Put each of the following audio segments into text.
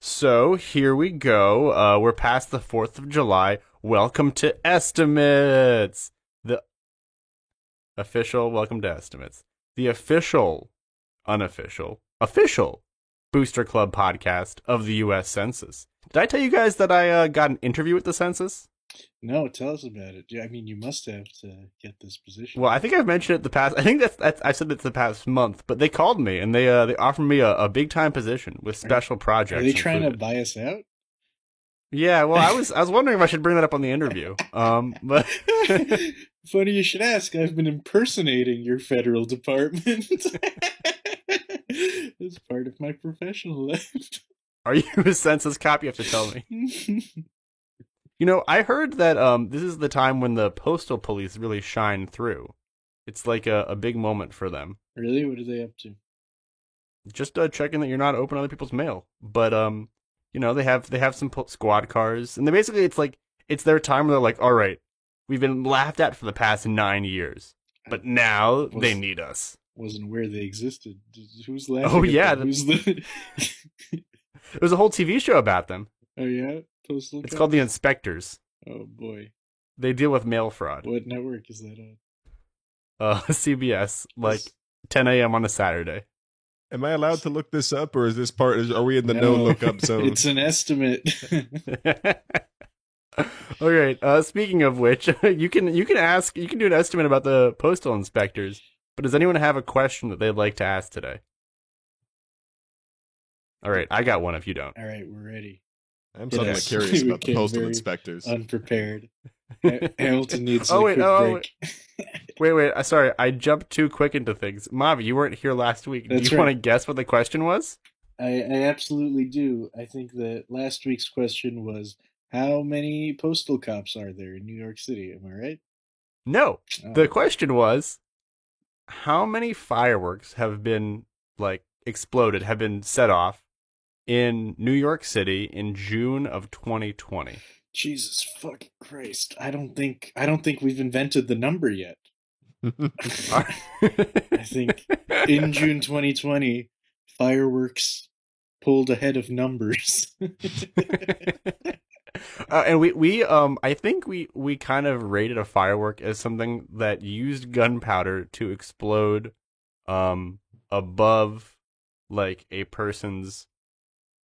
So here we go. We're past the 4th of July. Welcome to Estimates. The official, welcome to Estimates. The official, official Booster Club podcast of the U.S. Census. Did I tell you guys that I got an interview with the census? No, tell us about it. I mean, you must have to get this position. Well, I think I've mentioned it the past. I think that's I said it the past month, but they called me and they offered me a big time position with special projects. Are they trying included. to buy us out? Yeah, well, I was wondering if I should bring that up on the interview. But Funny you should ask. I've been impersonating your federal department as part of my professional life. Are you a census cop? You have to tell me. You know, I heard that this is the time when the postal police really shine through. It's like a big moment for them. Really? What are they up to? Just checking that you're not opening other people's mail. But you know, they have some squad cars, and it's their time where they're like, all right, we've been laughed at for the past 9 years, but now they need us. Wasn't where they existed. Who's laughing? Oh yeah, Who's there was a whole TV show about them. Oh yeah, postal. It's called The Inspectors. Oh boy, they deal with mail fraud. What network is that on? CBS, like 10 a.m. on a Saturday. Am I allowed to look this up, or is this part? Are we in the no lookup zone? It's an estimate. All right. Speaking of which, you can do an estimate about the postal inspectors. But does anyone have a question that they'd like to ask today? All right, I got one. If you don't, all right, we're ready. I'm suddenly curious about the postal inspectors. Unprepared. Hamilton needs a quick break. Wait. Sorry, I jumped too quick into things. Mavi, you weren't here last week. Do you want to guess what the question was? I absolutely do. I think that last week's question was, how many postal cops are there in New York City? Am I right? No. Oh. The question was, how many fireworks have been exploded, have been set off in New York City in June of 2020? Jesus fucking Christ. I don't think we've invented the number yet. I think in June 2020, fireworks pulled ahead of numbers. And we I think we kind of rated a firework as something that used gunpowder to explode above like a person's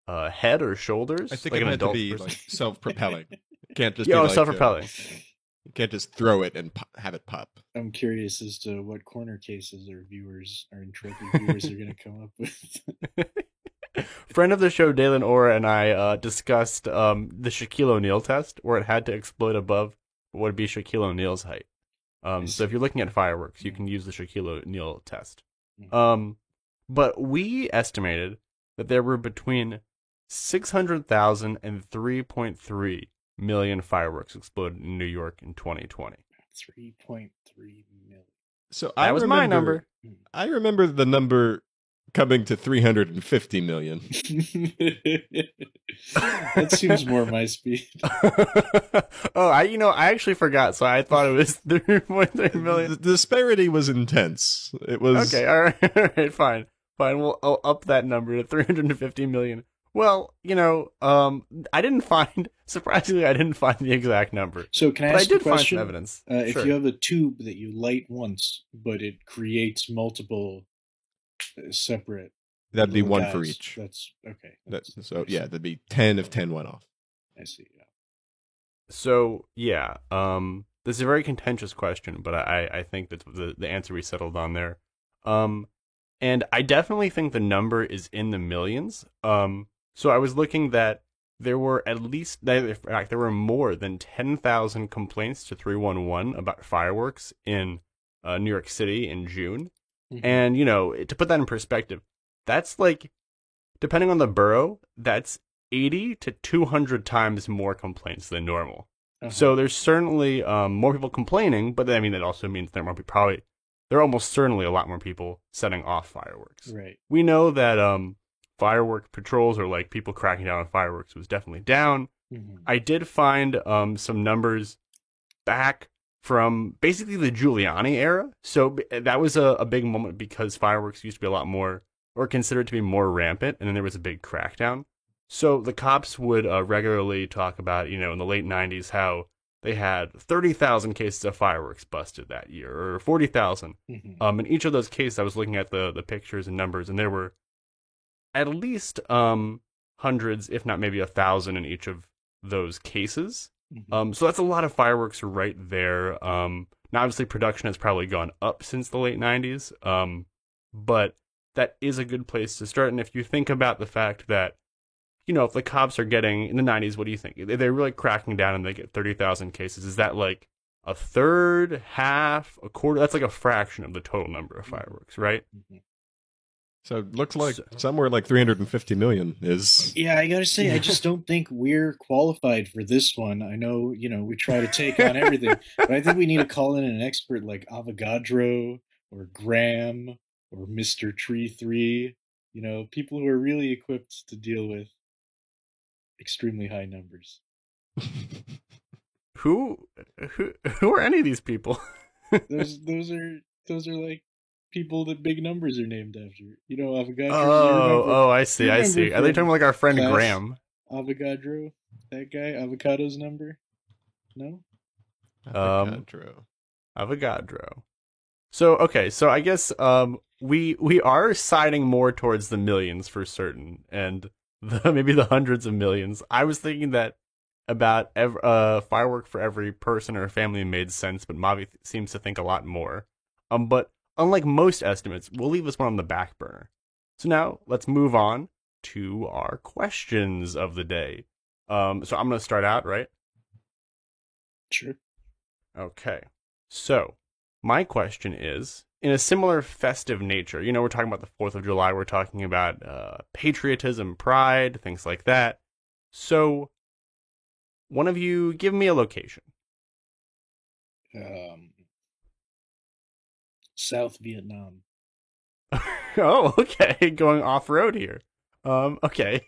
head or shoulders. I think like it an had to adult be person. like self-propelling. Can't just self-propelling. You can't just throw it and have it pop. I'm curious as to what corner cases our intrepid viewers are going to come up with. Friend of the show, Dalen Ora, and I discussed the Shaquille O'Neal test, where it had to explode above what would be Shaquille O'Neal's height. So if you're looking at fireworks, you can use the Shaquille O'Neal test. But we estimated that there were between 600,000 and 3.3 million fireworks exploded in New York in 2020. 3.3 million. So that was my number. I remember the number coming to 350 million. That seems more my speed. I actually forgot, so I thought it was 3.3 million. The disparity was intense. It was okay. All right, fine. I'll up that number to 350 million. Well, surprisingly, I didn't find the exact number. So can I ask a question? Find some evidence. If sure. you have a tube that you light once, but it creates multiple separate, that'd be one guys, for each. That's okay. That'd be 10 if 10 went off. I see. Yeah. So yeah, this is a very contentious question, but I think that the answer we settled on there. And I definitely think the number is in the millions. So I was looking that there were more than 10,000 complaints to 311 about fireworks in New York City in June. Mhm. And, to put that in perspective, that's like, depending on the borough, that's 80 to 200 times more complaints than normal. Uh-huh. So there's certainly more people complaining, but I mean, that also means there might be there are almost certainly a lot more people setting off fireworks. Right. We know that firework patrols, or like people cracking down on fireworks, was definitely down. Mhm. I did find some numbers back from basically the Giuliani era. So that was a big moment because fireworks used to be a lot more, or considered to be more rampant, and then there was a big crackdown. So the cops would regularly talk about, in the late 90s, how they had 30,000 cases of fireworks busted that year, or 40,000. Mhm. In each of those cases, I was looking at the pictures and numbers, and there were at least hundreds, if not maybe 1,000 in each of those cases. Mhm. So that's a lot of fireworks right there. Now, obviously, production has probably gone up since the late 90s, but that is a good place to start. And if you think about the fact that, if the cops are getting, in the 90s, what do you think? They're really cracking down and they get 30,000 cases. Is that like a third, half, a quarter? That's like a fraction of the total number of fireworks, right? Mhm. So it looks like somewhere like 350 million is. Yeah, I gotta say, I just don't think we're qualified for this one. I know, we try to take on everything, but I think we need to call in an expert like Avogadro or Graham or Mr. Tree 3, people who are really equipped to deal with extremely high numbers. Who are any of these people? Those are like people that big numbers are named after. Avogadro. I see. Are they talking about like our friend class? Graham? Avogadro, that guy, Avocado's number? No? Avogadro. So okay, so I guess we are siding more towards the millions for certain, and maybe the hundreds of millions. I was thinking that about firework for every person or family made sense, but Mavi seems to think a lot more. But unlike most estimates, we'll leave this one on the back burner. So now let's move on to our questions of the day. So I'm going to start out, right? Sure. Okay. So my question is, in a similar festive nature, we're talking about the 4th of July, we're talking about patriotism, pride, things like that. So one of you give me a location. South Vietnam. Oh, okay. Going off-road here. Okay.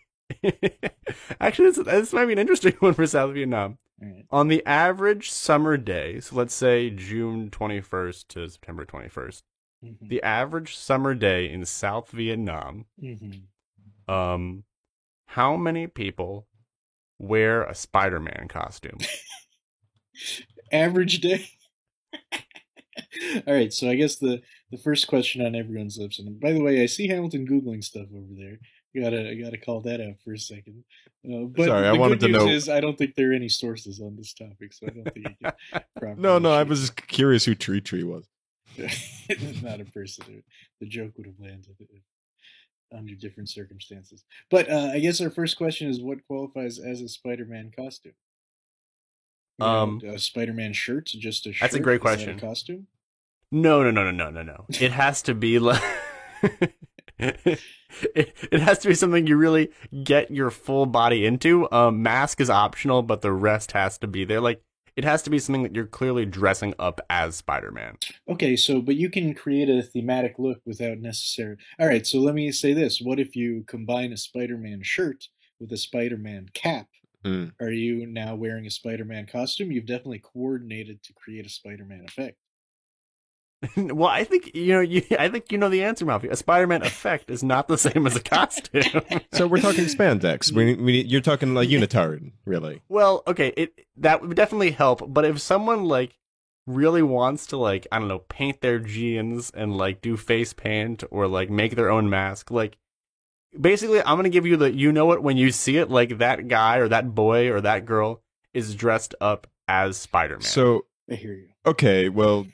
Actually, this might be an interesting one for South Vietnam. Right. On the average summer day, so let's say June 21st to September 21st, Mm-hmm. the average summer day in South Vietnam, Mm-hmm. How many people wear a Spider-Man costume? Average day. All right, so I guess the first question on everyone's lips, and by the way, I see Hamilton googling stuff over there. I gotta call that out for a second. But Sorry, I the wanted good to news know. is I don't think there are any sources on this topic, so I don't think you can properly. No, I share. was just curious who Tree was. It's not a person. The joke would have landed under different circumstances. But I guess our first question is, what qualifies as a Spider-Man costume? A Spider-Man shirt, just a shirt. That's a great Is that question. a costume? No. It has to be like it has to be something you really get your full body into. Mask is optional, but the rest has to be there. Like, it has to be something that you're clearly dressing up as Spider-Man. Okay, but you can create a thematic look without necessary. All right, so let me say this: what if you combine a Spider-Man shirt with a Spider-Man cap? Mm. Are you now wearing a Spider-Man costume? You've definitely coordinated to create a Spider-Man effect. Well, I think I think you know the answer, Malfi. A Spider-Man effect is not the same as a costume. So we're talking spandex. You're talking like unitard, really. Well, okay, that would definitely help. But if someone like really wants to, like, I don't know, paint their jeans and like do face paint or like make their own mask, like, basically, I'm gonna give you it when you see it. Like, that guy or that boy or that girl is dressed up as Spider-Man. So I hear you. Okay, well,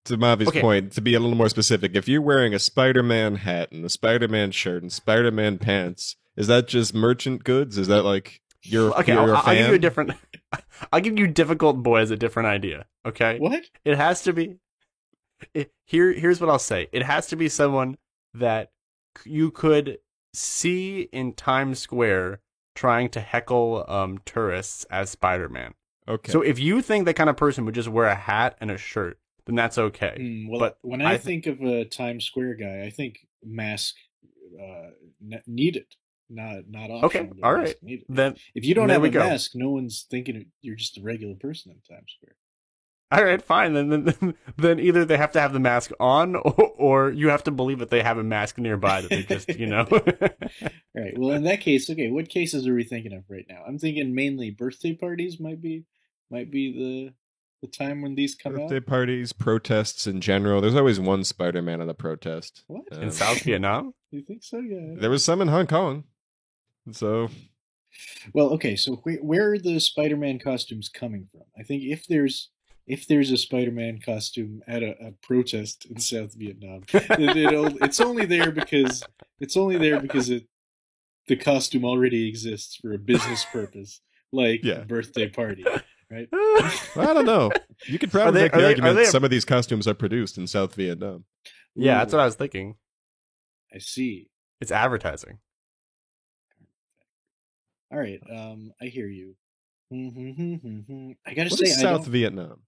to Mavi's Okay. point, to be a little more specific, if you're wearing a Spider-Man hat and a Spider-Man shirt and Spider-Man pants, is that just merchant goods? Is that like you're a fan? I'll give you a different. I'll give you difficult boy as a different idea. Okay, What? it has to be Here's what I'll say. It has to be someone that you could see in Times Square trying to heckle tourists as Spider-Man. Okay. So if you think that kind of person would just wear a hat and a shirt, then that's okay. Well, but when I think of a Times Square guy, I think mask needed, not optional. Okay, but all mask right. needed. Then If you don't there have we a go. mask, no one's thinking you're just a regular person in Times Square. All right, fine. Then either they have to have the mask on, or you have to believe that they have a mask nearby that they just, All right. Well, in that case, okay. What cases are we thinking of right now? I'm thinking mainly birthday parties might be the time when these come Birthday out. parties, protests in general. There's always one Spider-Man at a protest. What? in South Vietnam. You think so? Yeah. There was some in Hong Kong. So Well, okay. So where are the Spider-Man costumes coming from? I think if there's a Spider-Man costume at a protest in South Vietnam, it's only there because the costume already exists for a business purpose, like Yeah. a birthday party, right? I don't know. You could probably make the are they- argument are they- some of these costumes are produced in South Vietnam. Yeah, that's Ooh, what I was thinking. I see. It's advertising. All right, I hear you. I gotta What say, is South Vietnam?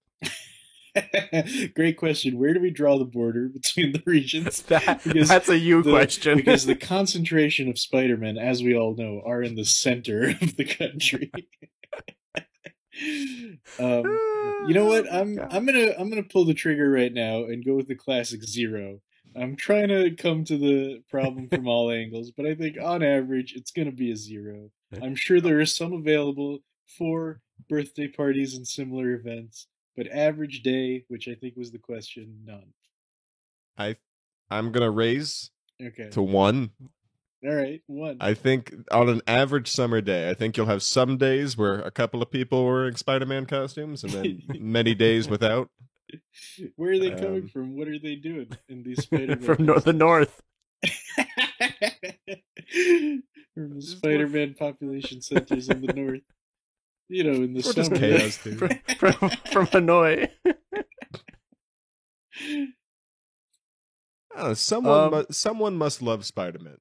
Great question. Where do we draw the border between the regions? Because That's a you question. Because the concentration of Spider-Men, as we all know, are in the center of the country. You know what? I'm gonna pull the trigger right now and go with the classic 0. I'm trying to come to the problem from all angles, but I think on average it's gonna be a 0. I'm sure there are some available for birthday parties and similar events, but average day, which I think was the question, none. I'm gonna raise Okay. to 1. All right, 1. I think on an average summer day, I think you'll have some days where a couple of people are wearing Spider-Man costumes, and then many days without. Where are they coming Um, from? What are they doing in these Spider-Man? From the north. From the Spider-Man population centers in the north. You know, in the Or just summer. chaos, dude. from Hanoi. I don't know, someone must love Spider-Man.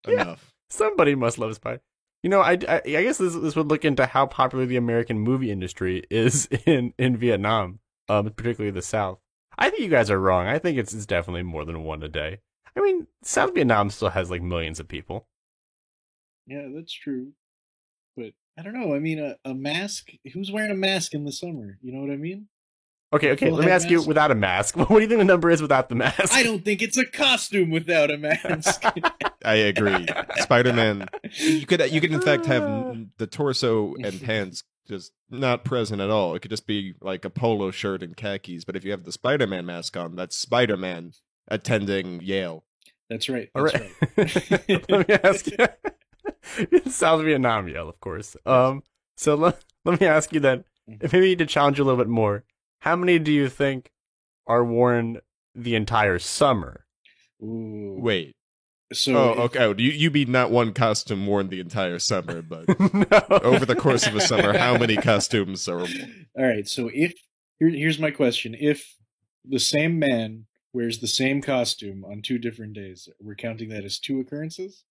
Yeah. Enough. Somebody must love Spider. I guess this would look into how popular the American movie industry is in Vietnam, particularly the South. I think you guys are wrong. I think it's definitely more than 1 a day. I mean, South Vietnam still has like millions of people. Yeah, that's true. But I don't know. I mean, a mask. Who's wearing a mask in the summer? You know what I mean? Okay. Full Let me head ask you mask? without a mask. What do you think the number is without the mask? I don't think it's a costume without a mask. I agree. Spider-Man. You could in fact have the torso and pants just not present at all. It could just be like a polo shirt and khakis. But if you have the Spider-Man mask on, that's Spider-Man attending Yale. That's right. All That's right. right. Let me ask you. South Vietnam, yeah, of course. So let me ask you then. Maybe to challenge you a little bit more. How many do you think are worn the entire summer? Ooh. Wait. So Oh, okay. Oh, you mean not one costume worn the entire summer, but No. over the course of a summer, how many costumes are worn? All right. So here's my question: if the same man wears the same costume on 2 different days, we're counting that as 2 occurrences.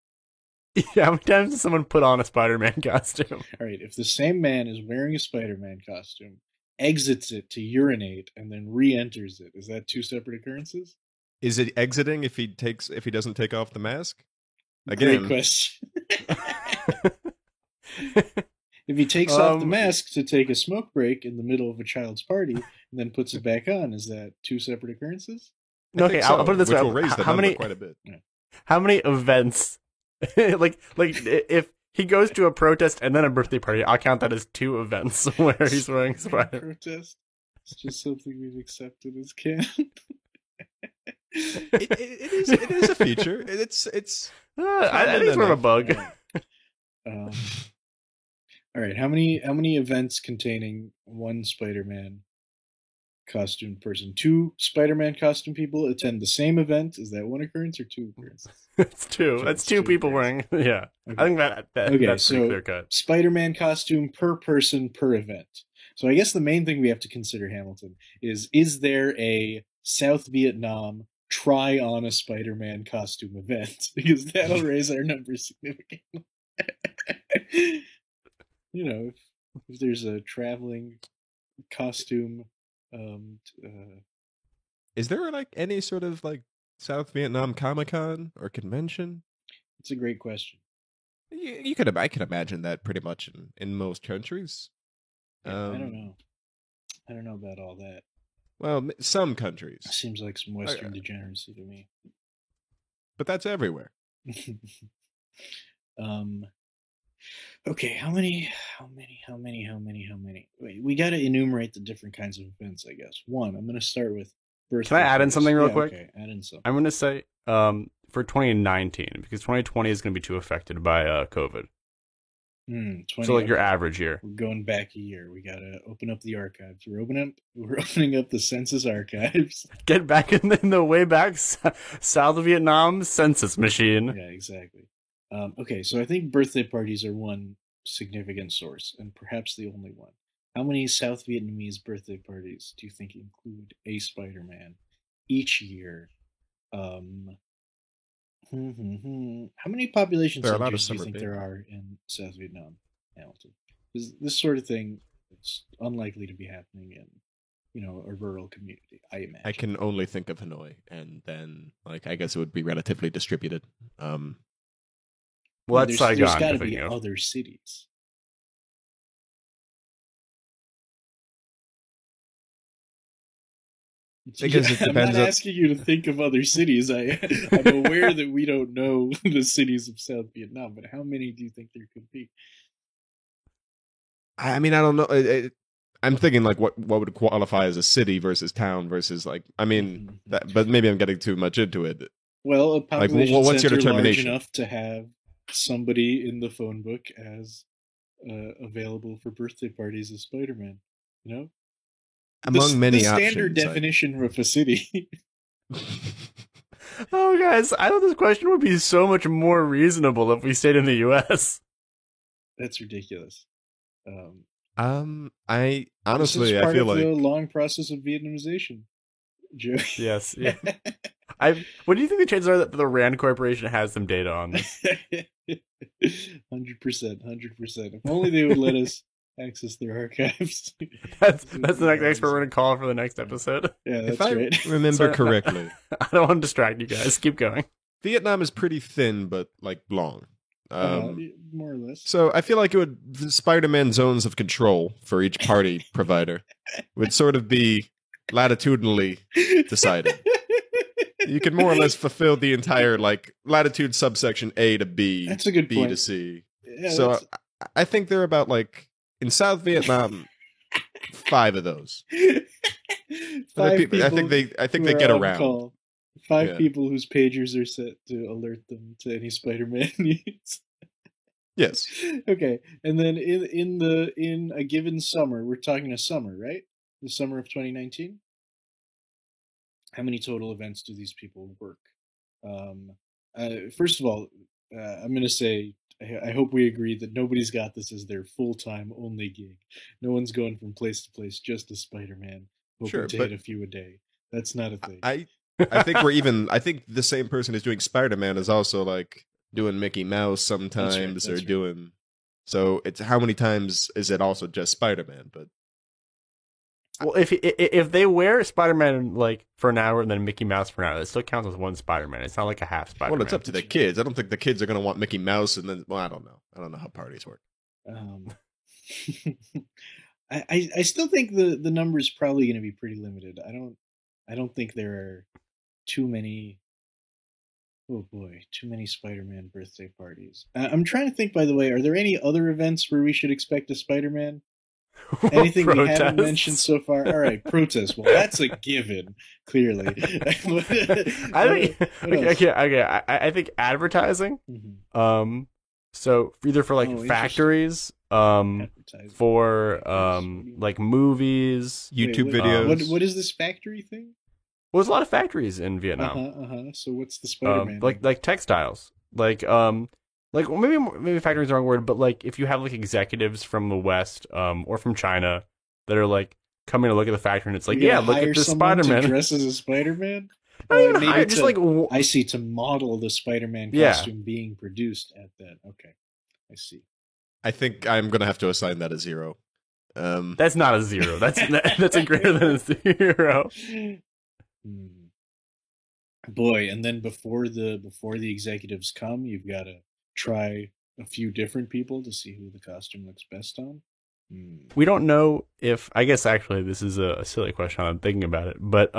Yeah, how many times does someone put on a Spider-Man costume? All right. If the same man is wearing a Spider-Man costume, exits it to urinate, and then re-enters it, is that 2 separate occurrences? Is it exiting if he doesn't take off the mask? Great Again, question. If he takes off the mask to take a smoke break in the middle of a child's party and then puts it back on, is that 2 separate occurrences? No, okay, I'll put it this which way. will raise the How number many quite a bit. how many events like if he goes to a protest and then a birthday party, I'll count that as 2 events where he's wearing Spider. Protest. It's just something we've accepted as canon. It is a feature. It's I think it's more of a bug. All right. How many events containing 1 Spider-Man costume person? 2 Spider-Man costume people attend the same event. Is that 1 occurrence or 2 occurrences? It's 2. That's 2 people wearing. Yeah, Okay. I think that's Okay, pretty so clear cut. Spider-Man costume per person per event. So I guess the main thing we have to consider, Hamilton, is there a South Vietnam try on a Spider-Man costume event because that'll raise our numbers significantly. You know, if there's a traveling costume, Is there like any sort of like South Vietnam Comic-Con or convention? it's a great question. You could I could imagine that pretty much in most countries. Yeah, I don't know. I don't know about all that. Well, some countries, Seems like some Western degeneracy to me. but that's everywhere. Okay, how many? Wait, we got to enumerate the different kinds of events, I guess. One, I'm going to start with birthday. Can I add in parties. something real Yeah, quick? Okay, add in something. I'm going to say for 2019, because 2020 is going to be too affected by COVID. 20, So like your okay. average year. We're going back a year. We got to open up the archives. We're opening up the census archives. Get back in the way back South Vietnam census machine. Yeah, exactly. Okay, so I think birthday parties are one significant source, and perhaps the only one. How many South Vietnamese birthday parties do you think include a Spider-Man each year? How many population There are a lot of centers do you summer think babies. there are in South Vietnam, Hamilton? This sort of thing, it's unlikely to be happening in, a rural community, I imagine. I can only think of Hanoi, and then like I guess it would be relatively distributed. Well, that's there's Saigon. got to to be think of. other cities. Because it I'm depends not on- asking you to think of other cities. I'm aware that we don't know the cities of South Vietnam, but how many do you think there could be? I mean, I don't know. I'm thinking like what would qualify as a city versus town versus like I mean, but maybe I'm getting too much into it. Well, a population what's your center large determination? enough to have somebody in the phone book as available for birthday parties as Spider-Man. You know, Among many the standard options, definition of a city. Oh, guys, I thought this question would be so much more reasonable if we stayed in the U.S. That's ridiculous. I honestly, this is part I feel of like the long process of Vietnamization. Joe. Yes. Yeah. What do you think the chances are that the Rand Corporation has some data on this? 100%. If only they would let us access their archives. That's the next expert we're going to call for the next episode. Yeah, that's if I right. remember Sorry. correctly, I don't want to distract you guys. Keep going. Vietnam is pretty thin but like long. More or less. So I feel like the Spider-Man zones of control for each party provider would sort of be latitudinally decided. You could more or less fulfill the entire like latitude subsection A to B, That's a good B point. to C. Yeah, So that's- I think there are about like in South Vietnam 5 of those. Five I think they who get are on around. call. 5 Yeah. people whose pagers are set to alert them to any Spider-Man needs. Yes. Okay, and then in a given summer, we're talking a summer, right? The summer of 2019. How many total events do these people work? First of all, I'm going to say I hope we agree that nobody's got this as their full-time only gig. No one's going from place to place just as Spider-Man, hoping Sure, to but- hit a few a day. That's not a thing. I think I think the same person who's doing Spider-Man is also like doing Mickey Mouse sometimes that's or right. doing so it's how many times is it also just Spider-Man? But Well, if they wear Spider-Man like for an hour and then Mickey Mouse for an hour, it still counts as one Spider-Man. It's not like a half Spider-Man. well, it's up to the kids. I don't think the kids are going to want Mickey Mouse and then I don't know how parties work. I still think the number is probably going to be pretty limited. I don't think there are too many. Oh boy, too many Spider-Man birthday parties. I'm trying to think. By the way, are there any other events where we should expect a Spider-Man? Anything we haven't Protests. mentioned so far? All right, protest. Well, that's a given. Clearly, I think okay. I think advertising. Mhm. So either for like Oh, interesting. factories, Advertising. for What do you mean? like movies. YouTube Wait, videos. What is this factory thing? Well, there's a lot of factories in Vietnam. So what's the Spider-Man? Like textiles, like well, maybe factory is the wrong word, but like if you have like executives from the West, or from China that are like coming to look at the factory, and it's like, You're yeah, gonna look hire at this someone to Spider-Man. dress as a Spider-Man. Not even maybe hire, just to- like I see, to model the Spider-Man Yeah. costume being produced at that. Okay, I see. I think I'm gonna have to assign that a 0. that's not a 0. That's a greater than a 0. Hmm. Boy, and then before the executives come, you've got to try a few different people to see who the costume looks best on. Hmm. We don't know if, I guess actually this is a silly question. I'm thinking about it, but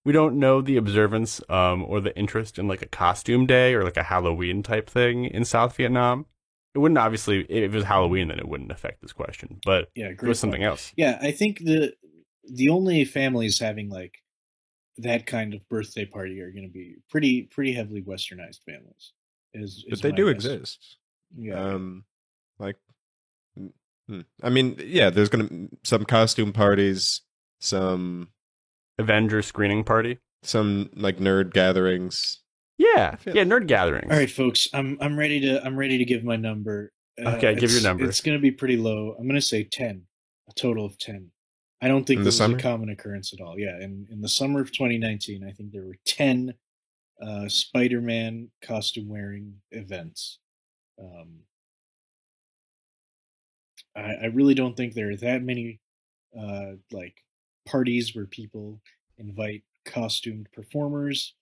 we don't know the observance or the interest in like a costume day or like a Halloween type thing in South Vietnam. It wouldn't, obviously, if it was Halloween, then it wouldn't affect this question. But Yeah, if it great was something point. else. Yeah, I think the only families having like that kind of birthday party are going to be pretty heavily westernized families. but they my do guess. exist. Yeah. Like, I mean, yeah, there's gonna some costume parties, some Avenger screening party. like nerd gatherings. Yeah, feel- yeah, nerd gatherings. All right, folks, I'm ready to give my number. Okay, give your it's- number. It's going to be pretty low. I'm going to say 10, a total of 10. I don't think In the this is summer? a common occurrence at all. Yeah, in the summer of 2019, I think there were 10 Spider-Man costume wearing events. I really don't think there are that many like parties where people invite costumed performers.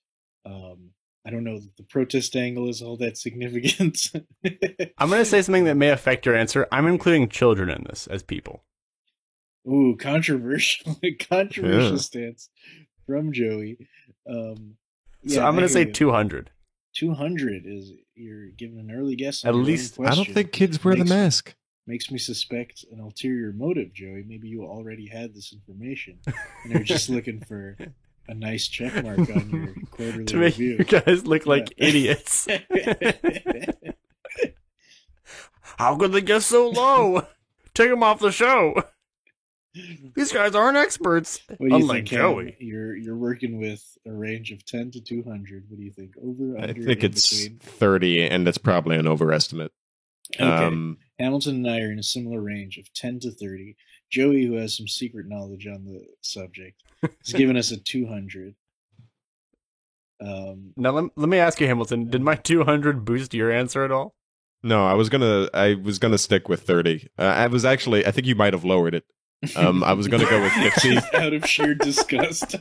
I don't know that the protest angle is all that significant. I'm going to say something that may affect your answer. I'm including children in this as people. Ooh, controversial Yeah. stance from Joey. So Yeah, I'm going I to say hear you. 200. 200 is, you're giving an early guess. At on your own least- I don't question. think kids wear the Makes- mask. Makes me suspect an ulterior motive, Joey. Maybe you already had this information and you're just looking for a nice check mark on your quarterly To make you review. guys look like Yeah. idiots. How could they get so low? Take them off the show. These guys aren't experts. What do you Unlike think, Cam? Joey. You're working with a range of 10 to 200. What do you think? Over, I under, think in it's between? 30, and that's probably an overestimate. Okay. Hamilton and I are in a similar range of 10 to 30. Joey, who has some secret knowledge on the subject, has given us a 200. Now let me ask you, Hamilton. Did my 200 boost your answer at all? No, I was gonna stick with 30. I think you might have lowered it. I was gonna go with 50. Out of sheer disgust.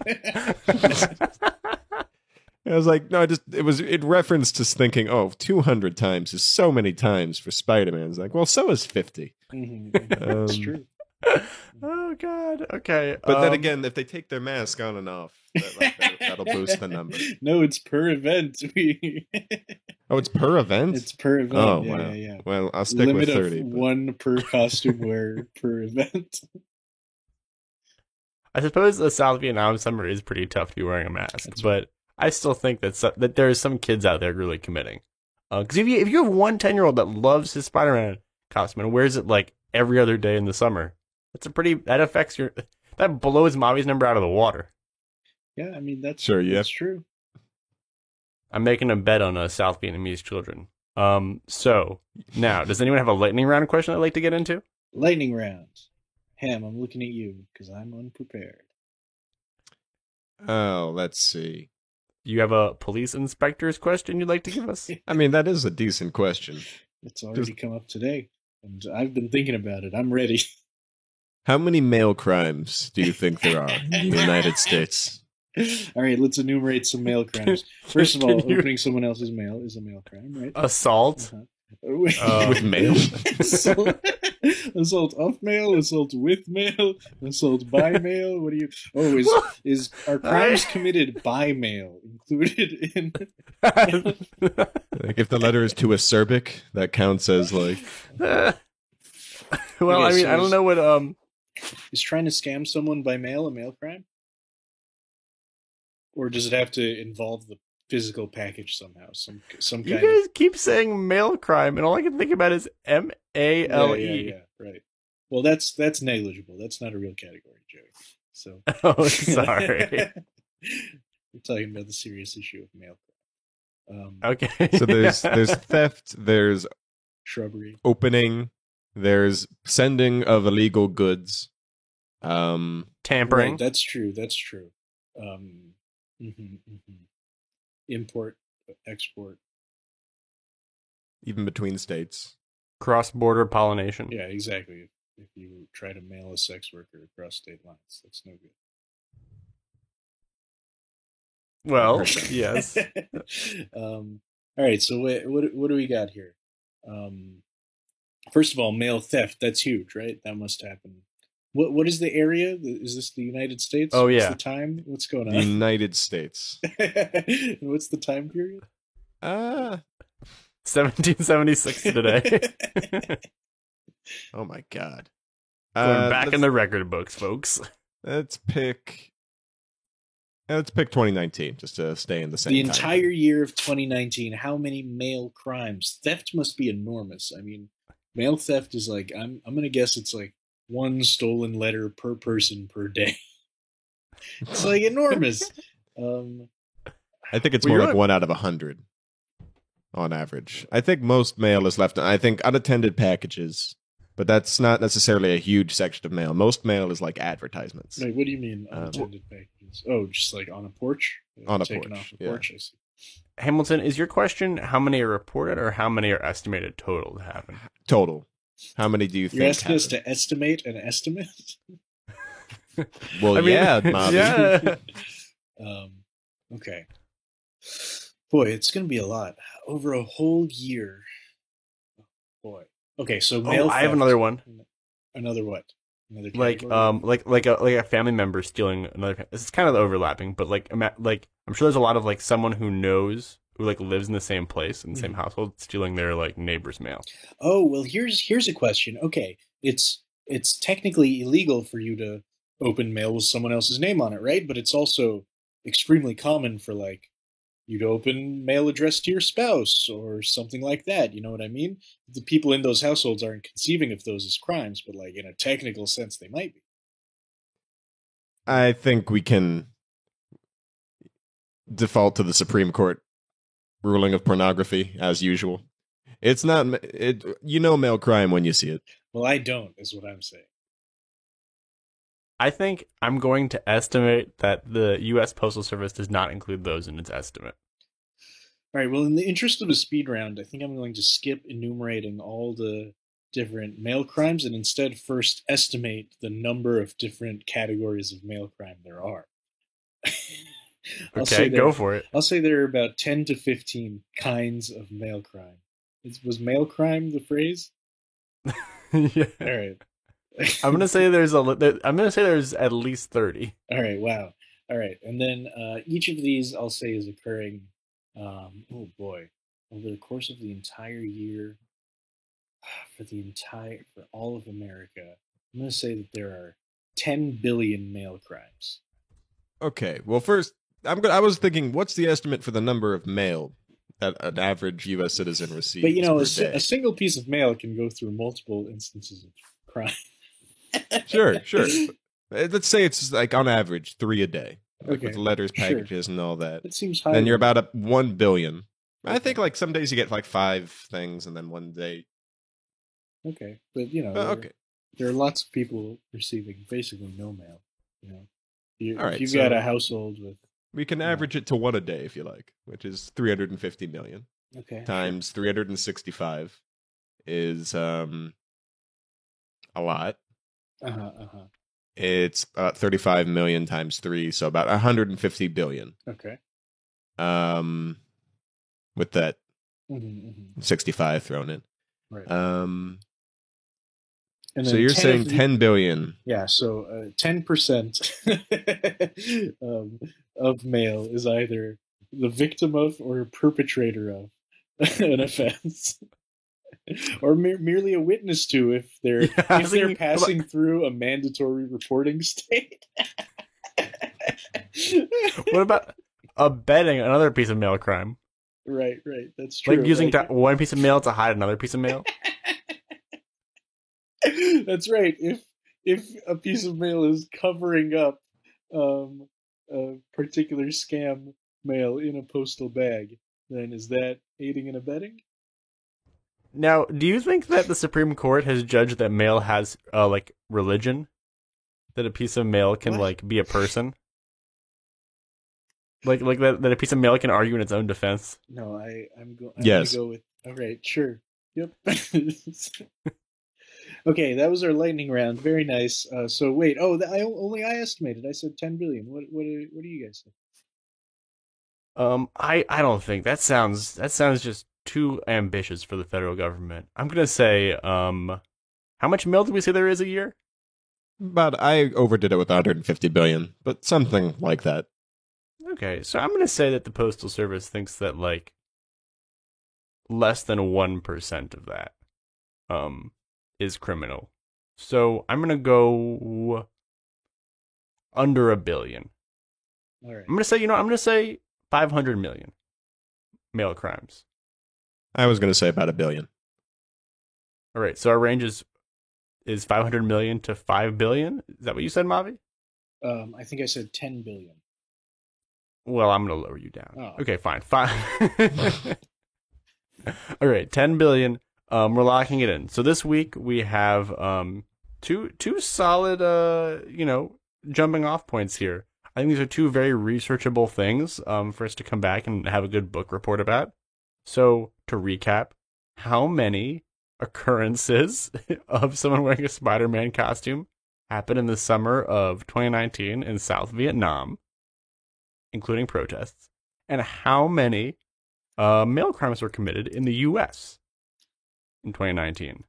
I was like, no, it referenced to thinking, 200 times is so many times for Spider-Man. It's like, well, so is 50. That's true. Oh God. Okay. But then again, if they take their mask on and off, that'll boost the number. No, it's per event. Oh, it's per event? It's per event. Oh, yeah, wow. yeah. Well, I'll stick Limit with 30. of but- one per costume wear per event. I suppose the South Vietnam summer is pretty tough to be wearing a mask, That's but I still think that there's some kids out there really committing. Because if you have one 10-year-old that loves his Spider-Man costume and wears it like every other day in the summer, that blows Mommy's number out of the water. Yeah, I mean that's Sure, yeah. that's true. I'm making a bet on South Vietnamese children. So now, does anyone have a lightning round question I'd like to get into? Lightning round. Ham, I'm looking at you because I'm unprepared. Oh, let's see. You have a police inspector's question you'd like to give us? I mean, that is a decent question. It's already come up today, and I've been thinking about it. I'm ready. How many male crimes do you think there are in the United States? All right, let's enumerate some male crimes. First of all, Can you- opening someone else's mail is a male crime, right? Assault? Uh-huh. With mail? assault of mail, assault with mail, assault by mail. What do you? Oh, is are crimes committed by mail included in? Like if the letter is too acerbic, that counts as like Well, Okay, I mean, so I don't know what Is trying to scam someone by mail a mail crime? Or does it have to involve the physical package somehow? Some you kind of guys keep saying mail crime, and all I can think about is MALE. Yeah, right. Well, that's negligible. That's not a real category, Joey. So Oh, sorry. we're talking about the serious issue of mail crime. Okay. so there's theft, there's Shrubbery. opening, there's sending of illegal goods, Tampering. Right, that's true. That's true. Mhm, mhm. Import, export. even between states. Cross-border pollination. Yeah, exactly. If you try to mail a sex worker across state lines, that's no good. Well, Heard that. yes. All right. So what do we got here? First of all, mail theft. That's huge, right? That must happen. What is the area? Is this the United States? Oh, What's yeah. the time? What's going The on? United States. What's the time period? 1776 today. Oh my God. Going back in the record books, folks. Let's pick 2019 just to stay in the same. The time entire period. year of 2019. How many mail crimes? Theft must be enormous. I mean, mail theft is like I'm gonna guess it's like one stolen letter per person per day. It's like enormous. I think it's Well, more you're like not- 1 out of 100 on average. I think most mail is left. I think unattended packages, but that's not necessarily a huge section of mail. Most mail is like advertisements. Wait, what do you mean unattended packages? Oh, just like on a porch? On a Taken porch, off a yeah. porch, I see. Hamilton, is your question how many are reported or how many are estimated total to happen? Total. How many do you You're think? asking us happened? to estimate an estimate? Well, I mean, yeah, Bobby. yeah. Okay. Boy, it's going to be a lot. Over a whole year. Boy. Okay, so mail Oh, I have theft. another one. Another what? Another Like category? like a family member stealing another. This is kind of overlapping, but like I'm sure there's a lot of like someone who knows who like lives in the same place in the same household stealing their like neighbor's mail. Oh, well, here's a question. Okay, it's technically illegal for you to open mail with someone else's name on it, right? But it's also extremely common for like you to open mail addressed to your spouse or something like that. You know what I mean? The people in those households aren't conceiving of those as crimes, but like in a technical sense, they might be. I think we can default to the Supreme Court ruling of pornography as usual. It's not it. You know, mail crime when you see it. Well, I don't, is what I'm saying. I think I'm going to estimate that the U.S. Postal Service does not include those in its estimate. All right. Well, in the interest of a speed round, I think I'm going to skip enumerating all the different mail crimes and instead first estimate the number of different categories of mail crime there are. Okay, go for it. I'll say there are about 10 to 15 kinds of mail crime. Was mail crime the phrase? Yeah. All right. I'm gonna say there's at least 30. All right. Wow. All right. And then each of these I'll say is occurring, oh boy, over the course of the entire year for all of America. I'm going to say that there are 10 billion mail crimes. Okay. Well, first, I was thinking, what's the estimate for the number of mail that an average U.S. citizen receives? But you know, per a day? single piece of mail can go through multiple instances of crime. Sure. Let's say it's like on average 3 a day, like Okay, with letters, sure. packages, and all that. It seems high. Then you're about at 1 billion. I think like some days you get like 5 things, and then one day. Okay, but you know, Okay. there are lots of people receiving basically no mail. You know, All right, if you've so- got a household with We can average it to 1 a day if you like, which is 350 million okay times 365 is a lot. Uh-huh. It's 35 million times 3, so about 150 billion. Okay. With that Mm-hmm. 65 thrown in. Right. Um, And so then you're 10 saying of the- 10 billion. Yeah, so 10% of mail is either the victim of or a perpetrator of an offense, or merely a witness to if they're Yeah, I if was they're thinking- passing through a mandatory reporting state. What about abetting another piece of mail crime? Right, that's true. Like using Like- one piece of mail to hide another piece of mail? That's right. If a piece of mail is covering up a particular scam mail in a postal bag, then is that aiding and abetting? Now, do you think that the Supreme Court has judged that mail has like religion? that a piece of mail can What? like be a person? Like that a piece of mail can argue in its own defense? No, I'm Yes. gonna go with. All right, sure. Yep. Okay, that was our lightning round. Very nice. So wait. Oh, I estimated. I said 10 billion. What do you guys say? I don't think that sounds just too ambitious for the federal government. I'm gonna say, how much mail do we say there is a year? But I overdid it with 150 billion, but something like that. Okay, so I'm gonna say that the Postal Service thinks that like less than 1% of that, is criminal. So I'm gonna go under $1 billion. All right. I'm gonna say 500 million mail crimes. I was going to say about $1 billion. All right, so our range is 500 million to 5 billion. Is that what you said, Mavi? I think I said 10 billion. Well, I'm gonna lower you down. Oh. Okay, fine. All right, 10 billion. We're locking it in. So this week we have two solid jumping off points here. I think these are two very researchable things for us to come back and have a good book report about. So to recap, how many occurrences of someone wearing a Spider-Man costume happened in the summer of 2019 in South Vietnam, including protests, and how many mail crimes were committed in the U.S. in 2019?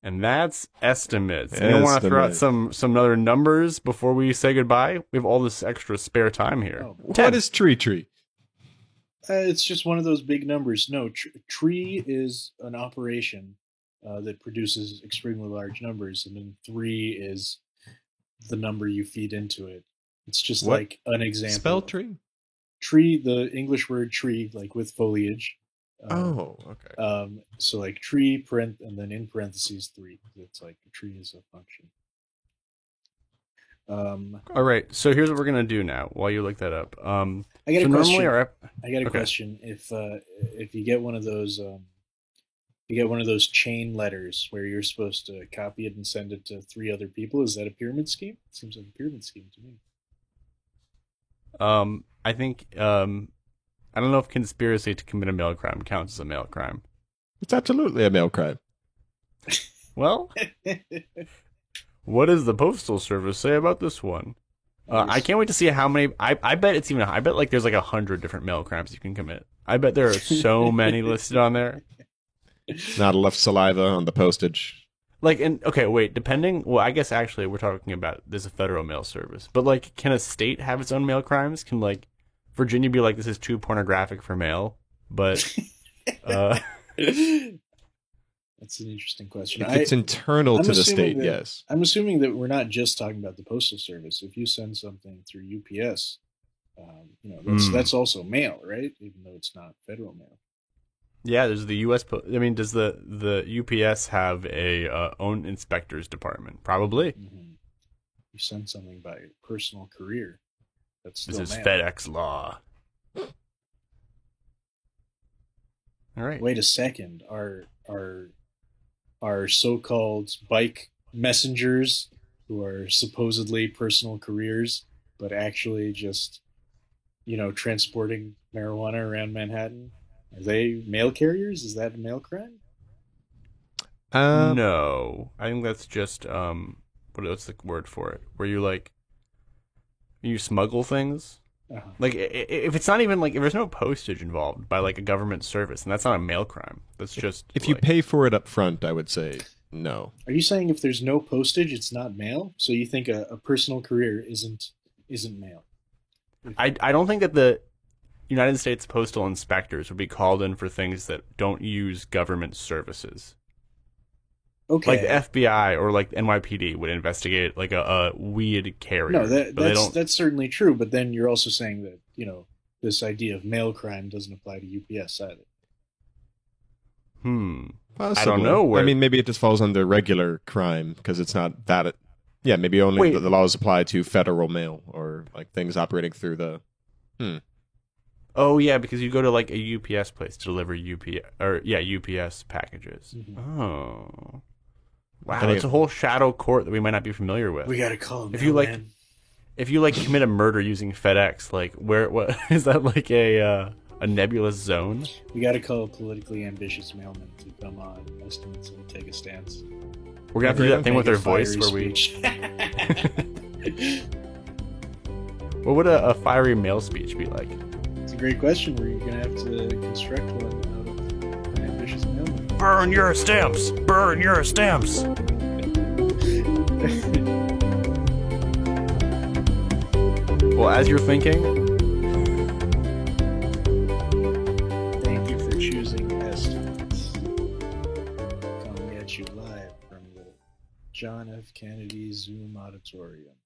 And that's estimates. And you want to throw out some other numbers before we say goodbye? We have all this extra spare time here. Oh, What is tree? it's just one of those big numbers. No, tree is an operation that produces extremely large numbers, and then 3 is the number you feed into it. It's just What? like an example. Spell tree? Tree, the English word tree, like with foliage. Okay. So like tree, and then in parentheses 3. It's like a tree is a function. All right, so here's what we're gonna do now. While you look that up, I got a question. our I got a Okay. question. If you get one of those, chain letters where you're supposed to copy it and send it to 3 other people, is that a pyramid scheme? It seems like a pyramid scheme to me. I think I don't know if conspiracy to commit a mail crime counts as a mail crime. It's absolutely a mail crime. Well, what does the Postal Service say about this one? I can't wait to see how many. I bet it's even. I bet like there's like 100 different mail crimes you can commit. I bet there are so many listed on there. Not enough saliva on the postage. Like, and okay, wait. Depending. Well, I guess actually we're talking about there's a federal mail service, but like, can a state have its own mail crimes? Can like Virginia be like, this is too pornographic for mail? But That's an interesting question. If it's internal I'm to the assuming state, that- yes. I'm assuming that we're not just talking about the Postal Service. If you send something through UPS, that's also mail, right? Even though it's not federal mail. yeah, there's the U.S. I mean, does the UPS have a own inspectors department? Probably. Mm-hmm. You send something by personal courier. That's This still is mail. FedEx law. All right. Wait a second. Our so-called bike messengers, who are supposedly personal couriers, but actually just, transporting marijuana around Manhattan, are they mail carriers? Is that a mail crime? No, I think that's just what's the word for it? Where you smuggle things. Uh-huh. Like if it's not even like if there's no postage involved by like a government service, and that's not a mail crime. That's just If you like- pay for it up front, I would say no. Are you saying if there's no postage, it's not mail? So you think a personal courier isn't mail? I don't think that the United States postal inspectors would be called in for things that don't use government services. Okay. Like the FBI or like NYPD would investigate like a weed carrier. No, but they don't. that's certainly true. But then you're also saying that this idea of mail crime doesn't apply to UPS either. Possibly. know where- I mean, maybe it just falls under regular crime because it's not that. Yeah, maybe only Wait. the laws apply to federal mail or like things operating through the. Oh yeah, because you go to like a UPS place to deliver UPS packages. Mm-hmm. Oh, Wow, it's a whole shadow court that we might not be familiar with. We gotta call him. If you like, if you like commit a murder using FedEx, like what is that like a nebulous zone? We gotta call a politically ambitious mailman to come on estimates and take a stance. We're gonna have to do that thing with their voice where speech. What would a fiery mail speech be like? It's a great question. We're gonna have to construct one out of an ambitious mailman. Burn your stamps! Burn your stamps! Well, as you're thinking, thank you for choosing Estimates. Coming at you live from the John F. Kennedy Zoom Auditorium.